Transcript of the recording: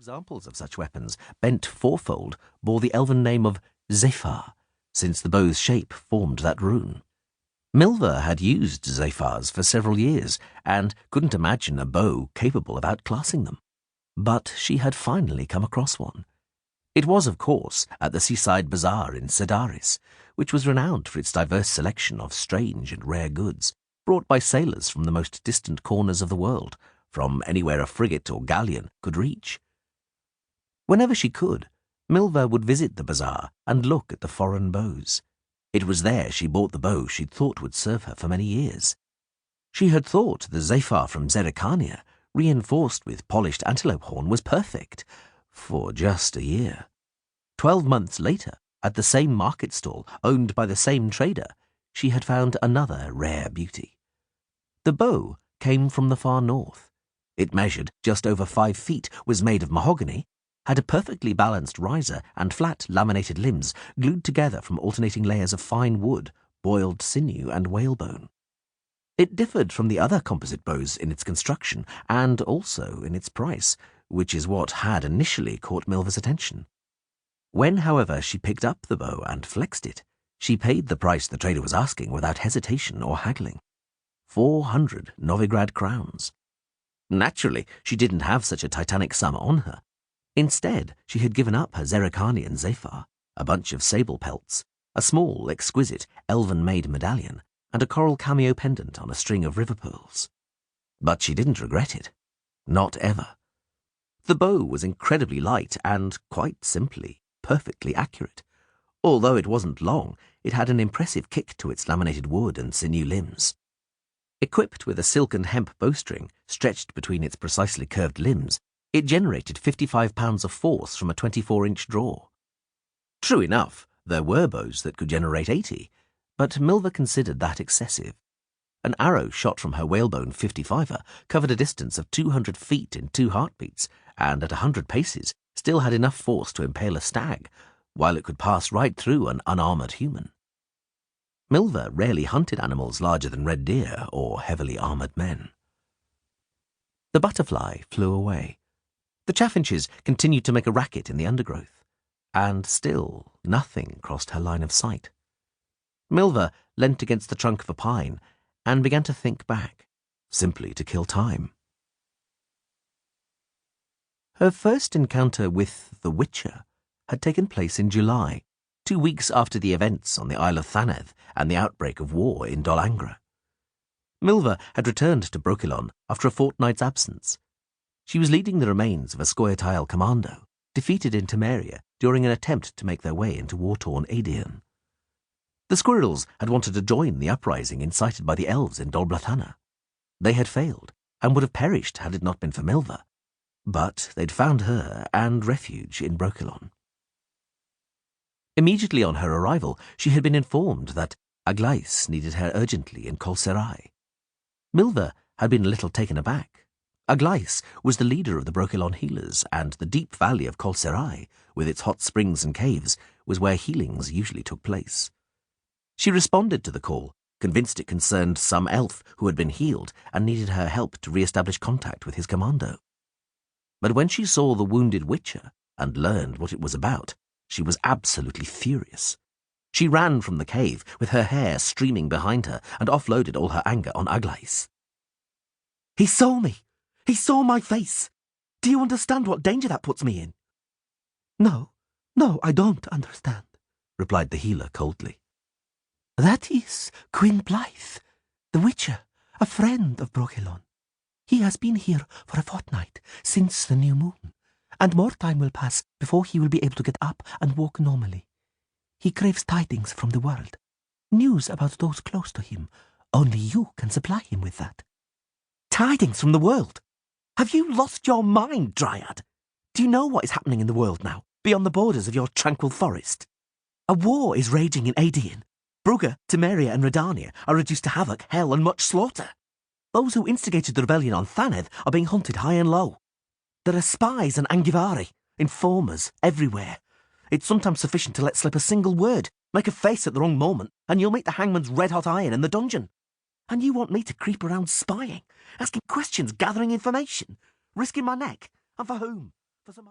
examples of such weapons, bent fourfold, bore the elven name of Zephyr, since the bow's shape formed that rune. Milva had used Zephyrs for several years, and couldn't imagine a bow capable of outclassing them. But she had finally come across one. It was, of course, at the seaside bazaar in Sedaris, which was renowned for its diverse selection of strange and rare goods, brought by sailors from the most distant corners of the world, from anywhere a frigate or galleon could reach. Whenever she could, Milva would visit the bazaar and look at the foreign bows. It was there she bought the bow she'd thought would serve her for many years. She had thought the Zephyr from Zerrikania, reinforced with polished antelope horn, was perfect, for just a year. 12 months later, at the same market stall, owned by the same trader, she had found another rare beauty. The bow came from the far north. It measured just over 5 feet, was made of mahogany, had a perfectly balanced riser and flat laminated limbs glued together from alternating layers of fine wood, boiled sinew and whalebone. It differed from the other composite bows in its construction and also in its price, which is what had initially caught Milva's attention. When, however, she picked up the bow and flexed it, she paid the price the trader was asking without hesitation or haggling. 400 Novigrad crowns. Naturally, she didn't have such a titanic sum on her. Instead, she had given up her Zerrikanian Zephyr, a bunch of sable pelts, a small, exquisite, elven-made medallion, and a coral cameo pendant on a string of river pearls. But she didn't regret it. Not ever. The bow was incredibly light and, quite simply, perfectly accurate. Although it wasn't long, it had an impressive kick to its laminated wood and sinew limbs. Equipped with a silk and hemp bowstring stretched between its precisely curved limbs, it generated 55 pounds of force from a 24-inch draw. True enough, there were bows that could generate 80, but Milva considered that excessive. An arrow shot from her whalebone 55er covered a distance of 200 feet in 2 heartbeats, and at 100 paces still had enough force to impale a stag, while it could pass right through an unarmoured human. Milva rarely hunted animals larger than red deer or heavily armoured men. The butterfly flew away. The chaffinches continued to make a racket in the undergrowth, and still nothing crossed her line of sight. Milva leant against the trunk of a pine and began to think back, simply to kill time. Her first encounter with the Witcher had taken place in July, 2 weeks after the events on the Isle of Thanedd and the outbreak of war in Dol Angra. Milva had returned to Brokilon after a fortnight's absence. She was leading the remains of a Scoia'tael commando, defeated in Temeria during an attempt to make their way into war-torn Aedirn. The Squirrels had wanted to join the uprising incited by the elves in Dol Blathanna. They had failed, and would have perished had it not been for Milva. But they'd found her and refuge in Brokilon. Immediately on her arrival, she had been informed that Aglais needed her urgently in Colserai. Milva had been a little taken aback. Aglais was the leader of the Brokilon healers, and the deep valley of Colserai, with its hot springs and caves, was where healings usually took place. She responded to the call, convinced it concerned some elf who had been healed and needed her help to re-establish contact with his commando. But when she saw the wounded Witcher and learned what it was about, she was absolutely furious. She ran from the cave with her hair streaming behind her and offloaded all her anger on Aglais. "He saw me! He saw my face! Do you understand what danger that puts me in?" No, I don't understand," replied the healer coldly. "That is Quinn Blythe, the Witcher, a friend of Brokilon. He has been here for a fortnight, since the new moon, and more time will pass before he will be able to get up and walk normally. He craves tidings from the world, news about those close to him. Only you can supply him with that." "Tidings from the world? Have you lost your mind, Dryad? Do you know what is happening in the world now, beyond the borders of your tranquil forest? A war is raging in Aedirn. Brugge, Temeria and Redania are reduced to havoc, hell and much slaughter. Those who instigated the rebellion on Thanedd are being hunted high and low. There are spies and Angivari, informers, everywhere. It's sometimes sufficient to let slip a single word, make a face at the wrong moment, and you'll meet the hangman's red-hot iron in the dungeon. And you want me to creep around spying, asking questions, gathering information, risking my neck, and for whom? For some...